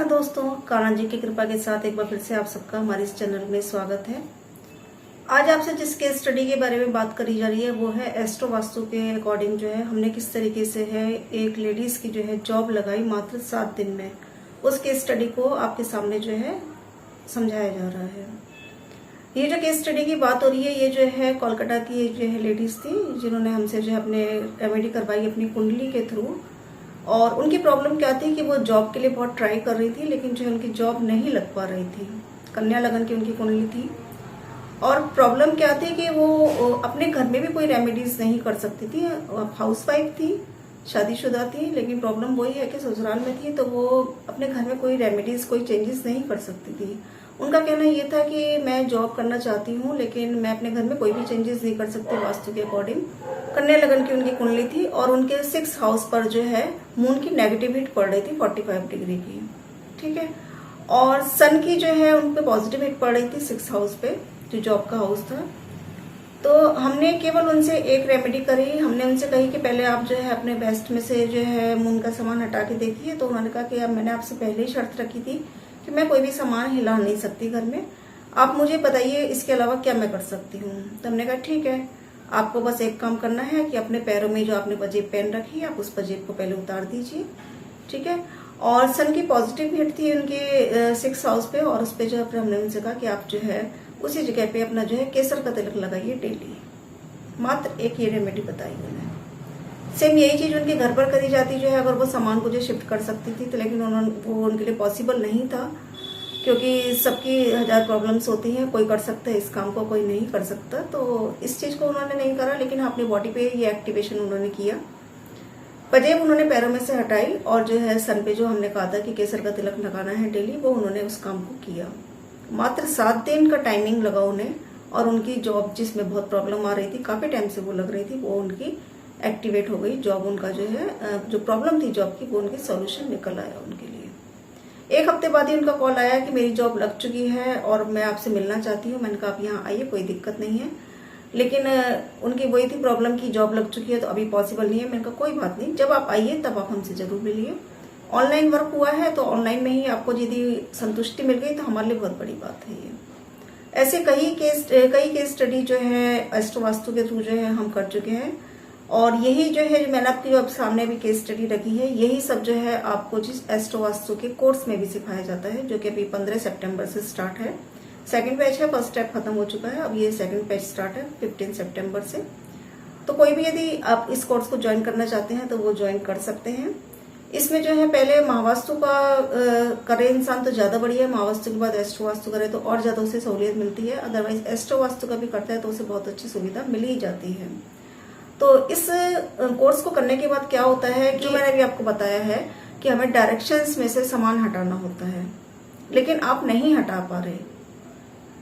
नमस्कार दोस्तों, कान्हा जी की कृपा के साथ एक बार फिर से आप सबका हमारे इस चैनल में स्वागत है। आज आपसे जिस केस स्टडी के बारे में बात करी जा रही है वो है एस्ट्रो वास्तु के अकॉर्डिंग जो है हमने किस तरीके से है एक लेडीज की जो है जॉब लगाई मात्र 7 दिन में। उस केस स्टडी को आपके सामने जो है समझाया जा रहा है। ये जो केस स्टडी की बात हो रही है ये जो है कोलकाता की जो है लेडीज थी जिन्होंने हमसे जो है अपने रेमेडी करवाई अपनी कुंडली के थ्रू। और उनकी प्रॉब्लम क्या थी कि वो जॉब के लिए बहुत ट्राई कर रही थी लेकिन जो उनकी जॉब नहीं लग पा रही थी। कन्या लगन की उनकी कुंडली थी और प्रॉब्लम क्या थी कि वो अपने घर में भी कोई रेमेडीज नहीं कर सकती थी। हाउसवाइफ थी, शादीशुदा थी, लेकिन प्रॉब्लम वही है कि ससुराल में थी तो वो अपने घर में कोई रेमेडीज कोई चेंजेस नहीं कर सकती थी। उनका कहना ये था कि मैं जॉब करना चाहती हूँ लेकिन मैं अपने घर में कोई भी चेंजेस नहीं कर सकती वास्तु के अकॉर्डिंग। कन्या लगन की उनकी कुंडली थी और उनके 6 हाउस पर जो है मून की नेगेटिव हिट पड़ रही थी 45 डिग्री की, ठीक है। और सन की जो है उन पे पॉजिटिव हिट पड़ रही थी 6 हाउस पे जो जॉब का हाउस था। तो हमने केवल उनसे एक रेमेडी करी। हमने उनसे कही कि पहले आप जो है अपने बेस्ट में से जो है मून का सामान हटा के देखिए। तो उन्होंने कहा कि अब मैंने आपसे पहले ही शर्त रखी थी कि मैं कोई भी सामान हिला नहीं सकती घर में, आप मुझे बताइए इसके अलावा क्या मैं कर सकती हूँ। तो हमने कहा ठीक है, आपको बस एक काम करना है कि अपने पैरों में जो आपने पजेब पहन रखी है आप उस पजेब को पहले उतार दीजिए, ठीक है। और सन की पॉजिटिव हिट थी उनके 6 हाउस पे और उस पे जो है हमने उनसे कहा कि आप जो है उसी जगह पे अपना जो है केसर का तिलक लगाइए डेली। मात्र एक ये रेमेडी बताई उन्होंने। सेम यही चीज उनके घर पर करी जाती जो है अगर वो सामान को जो शिफ्ट कर सकती थी तो, लेकिन वो उनके लिए पॉसिबल नहीं था क्योंकि सबकी 1000 प्रॉब्लम्स होती हैं। कोई कर सकता है इस काम को, कोई नहीं कर सकता। तो इस चीज को उन्होंने नहीं करा लेकिन अपनी बॉडी पे ये एक्टिवेशन उन्होंने किया। पजेब उन्होंने पैरों में से हटाई और जो है सन पे जो हमने कहा था कि केसर का तिलक लगाना है डेली, वो उन्होंने उस काम को किया। मात्र 7 दिन का टाइमिंग लगा उन्हें और उनकी जॉब जिसमें बहुत प्रॉब्लम आ रही थी, काफी टाइम से वो लग रही थी, वो उनकी एक्टिवेट हो गई। जॉब उनका जो है जो प्रॉब्लम थी जॉब की वो उनकी सॉल्यूशन निकल आया उनके लिए। 1 हफ्ते बाद ही उनका कॉल आया कि मेरी जॉब लग चुकी है और मैं आपसे मिलना चाहती हूँ। मैंने कहा आप यहाँ आइए, कोई दिक्कत नहीं है। लेकिन उनकी वही थी प्रॉब्लम की जॉब लग चुकी है तो अभी पॉसिबल नहीं है। मैंने कहा कोई बात नहीं, जब आप आइए तब आप हमसे जरूर मिलिए। ऑनलाइन वर्क हुआ है तो ऑनलाइन में ही आपको यदि संतुष्टि मिल गई तो हमारे लिए बहुत बड़ी बात है ये। ऐसे कई केस स्टडी जो है एस्ट्रो वास्तु के थ्रू जो है हम कर चुके हैं और यही जो है जो मैंने आपके सामने भी केस स्टडी रखी है यही सब जो है आपको जिस एस्ट्रो वास्तु के कोर्स में भी सिखाया जाता है जो कि अभी 15 सितंबर से स्टार्ट है। सेकंड बैच है, फर्स्ट स्टेप खत्म हो चुका है, अब ये सेकंड बैच स्टार्ट है 15 सितंबर से। तो कोई भी यदि आप इस कोर्स को ज्वाइन करना चाहते हैं तो वो ज्वाइन कर सकते हैं। इसमें जो है पहले महावास्तु का करे इंसान तो ज्यादा बढ़िया है, महावास्तु के बाद एस्ट्रो वास्तु करे तो और ज्यादा उसे सहूलियत मिलती है। अदरवाइज एस्ट्रो वास्तु का भी करता है तो उसे बहुत अच्छी सुविधा मिल ही जाती है। तो इस कोर्स को करने के बाद क्या होता है कि मैंने भी आपको बताया है कि हमें डायरेक्शंस में से सामान हटाना होता है लेकिन आप नहीं हटा पा रहे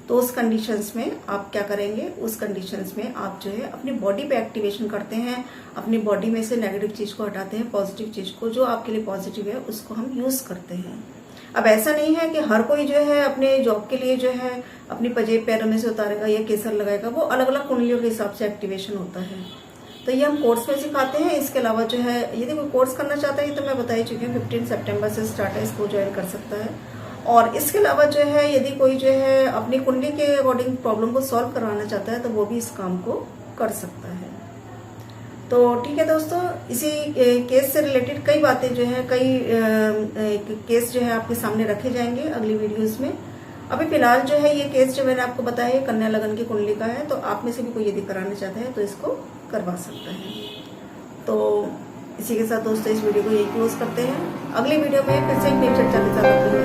तो उस कंडीशंस में आप क्या करेंगे, उस कंडीशंस में आप जो है अपनी बॉडी पे एक्टिवेशन करते हैं, अपनी बॉडी में से नेगेटिव चीज को हटाते हैं, पॉजिटिव चीज को जो आपके लिए पॉजिटिव है उसको हम यूज करते हैं। अब ऐसा नहीं है कि हर कोई जो है अपने जॉब के लिए जो है अपनी पजेब पैरों में से उतारेगा या केसर लगाएगा, वो अलग अलग कुंडलियों के हिसाब से एक्टिवेशन होता है। तो ये हम कोर्स में सिखाते हैं। इसके अलावा जो है यदि कोई कोर्स करना चाहता है तो मैं बता ही चुकी हूँ 15 सितंबर से स्टार्ट है, इसको ज्वाइन कर सकता है। और इसके अलावा जो है यदि कोई जो है अपनी कुंडली के अकॉर्डिंग प्रॉब्लम को सॉल्व करवाना चाहता है तो वो भी इस काम को कर सकता है। तो ठीक है दोस्तों, इसी केस से रिलेटेड कई बातें जो है कई केस जो है आपके सामने रखे जाएंगे अगली वीडियोस में। अभी फिलहाल जो है ये केस जो मैंने आपको बताया है कन्या लगन की कुंडली का है, तो आप में से भी कोई यदि कराना चाहता है तो इसको करवा सकता है। तो इसी के साथ दोस्तों इस वीडियो को यही क्लोज करते हैं। अगली वीडियो में फिर से एक नई चर्चा के साथ